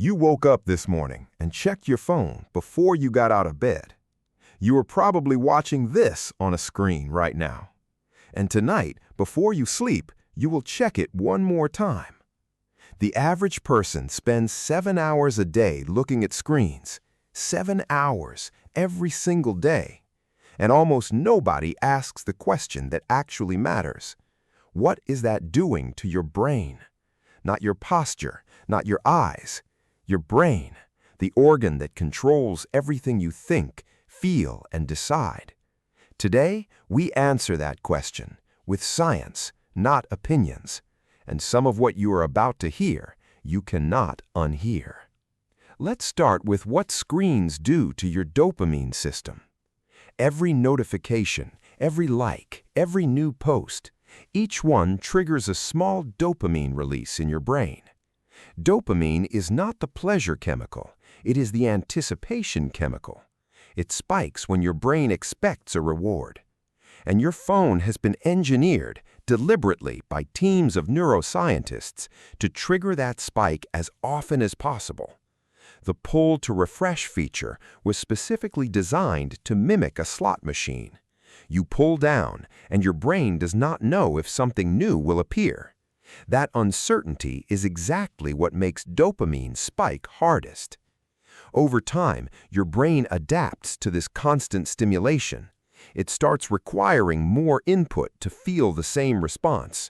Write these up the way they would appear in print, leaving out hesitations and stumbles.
You woke up this morning and checked your phone before you got out of bed. You are probably watching this on a screen right now. And tonight, before you sleep, you will check it one more time. The average person spends 7 hours a day looking at screens. 7 hours every single day. And almost nobody asks the question that actually matters. What is that doing to your brain? Not your posture, not your eyes. Your brain, the organ that controls everything you think, feel, and decide. Today, we answer that question with science, not opinions. And some of what you are about to hear, you cannot unhear. Let's start with what screens do to your dopamine system. Every notification, every like, every new post, each one triggers a small dopamine release in your brain. Dopamine is not the pleasure chemical, it is the anticipation chemical. It spikes when your brain expects a reward. And your phone has been engineered deliberately by teams of neuroscientists to trigger that spike as often as possible. The pull to refresh feature was specifically designed to mimic a slot machine. You pull down, and your brain does not know if something new will appear. That uncertainty is exactly what makes dopamine spike hardest. Over time, your brain adapts to this constant stimulation. It starts requiring more input to feel the same response.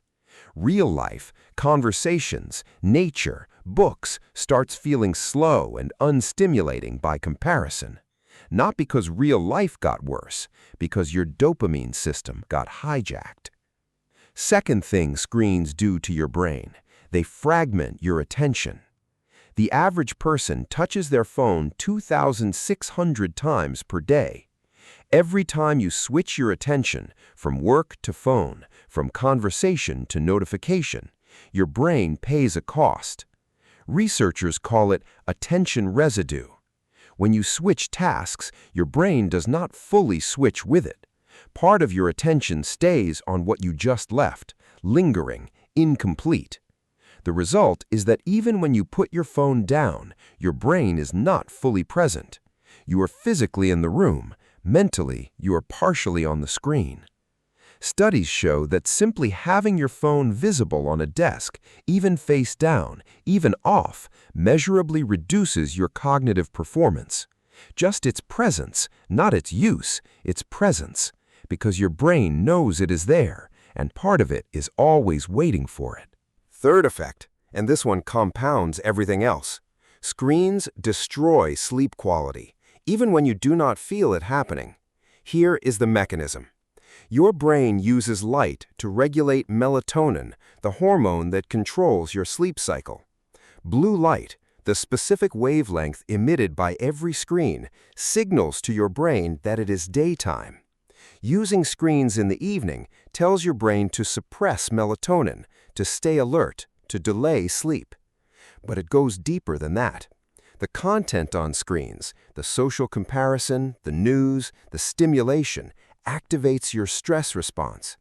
Real life, conversations, nature, books starts feeling slow and unstimulating by comparison. Not because real life got worse, because your dopamine system got hijacked. Second thing screens do to your brain, they fragment your attention. The average person touches their phone 2,600 times per day. Every time you switch your attention from work to phone, from conversation to notification, your brain pays a cost. Researchers call it attention residue. When you switch tasks, your brain does not fully switch with it. Part of your attention stays on what you just left, lingering, incomplete. The result is that even when you put your phone down, your brain is not fully present. You are physically in the room. Mentally, you are partially on the screen. Studies show that simply having your phone visible on a desk, even face down, even off, measurably reduces your cognitive performance. Just its presence, not its use, its presence, because your brain knows it is there, and part of it is always waiting for it. Third effect, and this one compounds everything else. Screens destroy sleep quality, even when you do not feel it happening. Here is the mechanism. Your brain uses light to regulate melatonin, the hormone that controls your sleep cycle. Blue light, the specific wavelength emitted by every screen, signals to your brain that it is daytime. Using screens in the evening tells your brain to suppress melatonin, to stay alert, to delay sleep. But it goes deeper than that. The content on screens, the social comparison, the news, the stimulation, activates your stress response.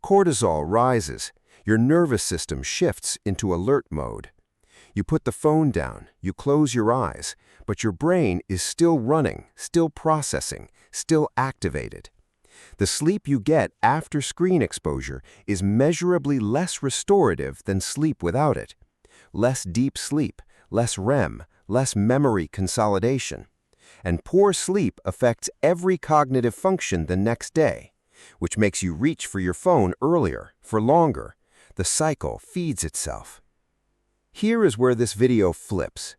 Cortisol rises. Your nervous system shifts into alert mode. You put the phone down, you close your eyes, but your brain is still running, still processing, still activated. The sleep you get after screen exposure is measurably less restorative than sleep without it. Less deep sleep, less REM, less memory consolidation. And poor sleep affects every cognitive function the next day, which makes you reach for your phone earlier, for longer. The cycle feeds itself. Here is where this video flips.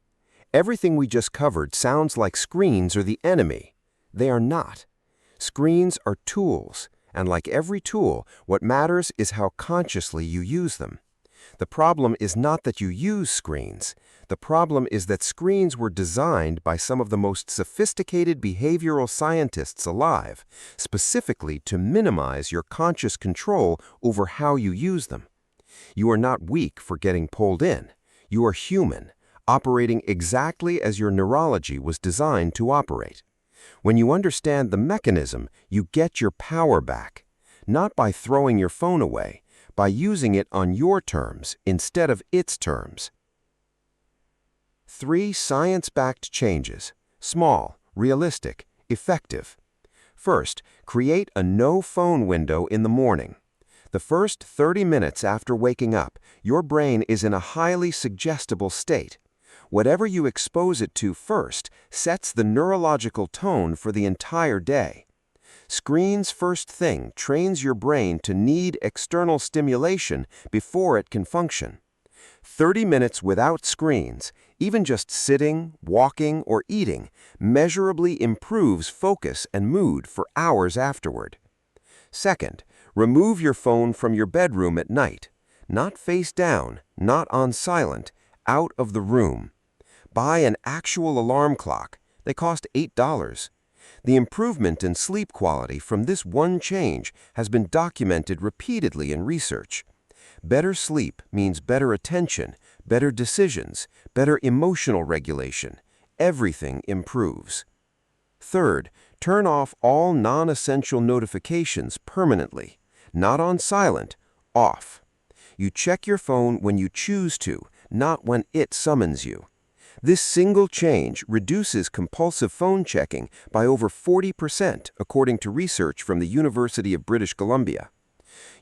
Everything we just covered sounds like screens are the enemy. They are not. Screens are tools, and like every tool, what matters is how consciously you use them. The problem is not that you use screens. The problem is that screens were designed by some of the most sophisticated behavioral scientists alive, specifically to minimize your conscious control over how you use them. You are not weak for getting pulled in. You are human, operating exactly as your neurology was designed to operate. When you understand the mechanism, you get your power back, not by throwing your phone away, by using it on your terms instead of its terms. 3 science-backed changes. Small, realistic, effective. First, create a no-phone window in the morning. The first 30 minutes after waking up, your brain is in a highly suggestible state. Whatever you expose it to first sets the neurological tone for the entire day. Screens first thing trains your brain to need external stimulation before it can function. 30 minutes without screens, even just sitting, walking, or eating, measurably improves focus and mood for hours afterward. Second, remove your phone from your bedroom at night. Not face down, not on silent, out of the room. Buy an actual alarm clock. They cost $8. The improvement in sleep quality from this one change has been documented repeatedly in research. Better sleep means better attention, better decisions, better emotional regulation. Everything improves. Third, turn off all non-essential notifications permanently. Not on silent, off. You check your phone when you choose to, not when it summons you. This single change reduces compulsive phone checking by over 40%, according to research from the University of British Columbia.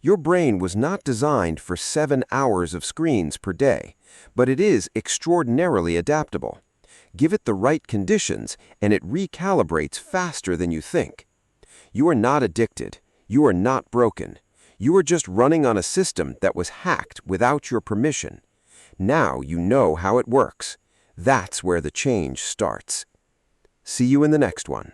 Your brain was not designed for 7 hours of screens per day, but it is extraordinarily adaptable. Give it the right conditions, and it recalibrates faster than you think. You are not addicted. You are not broken. You are just running on a system that was hacked without your permission. Now you know how it works. That's where the change starts. See you in the next one.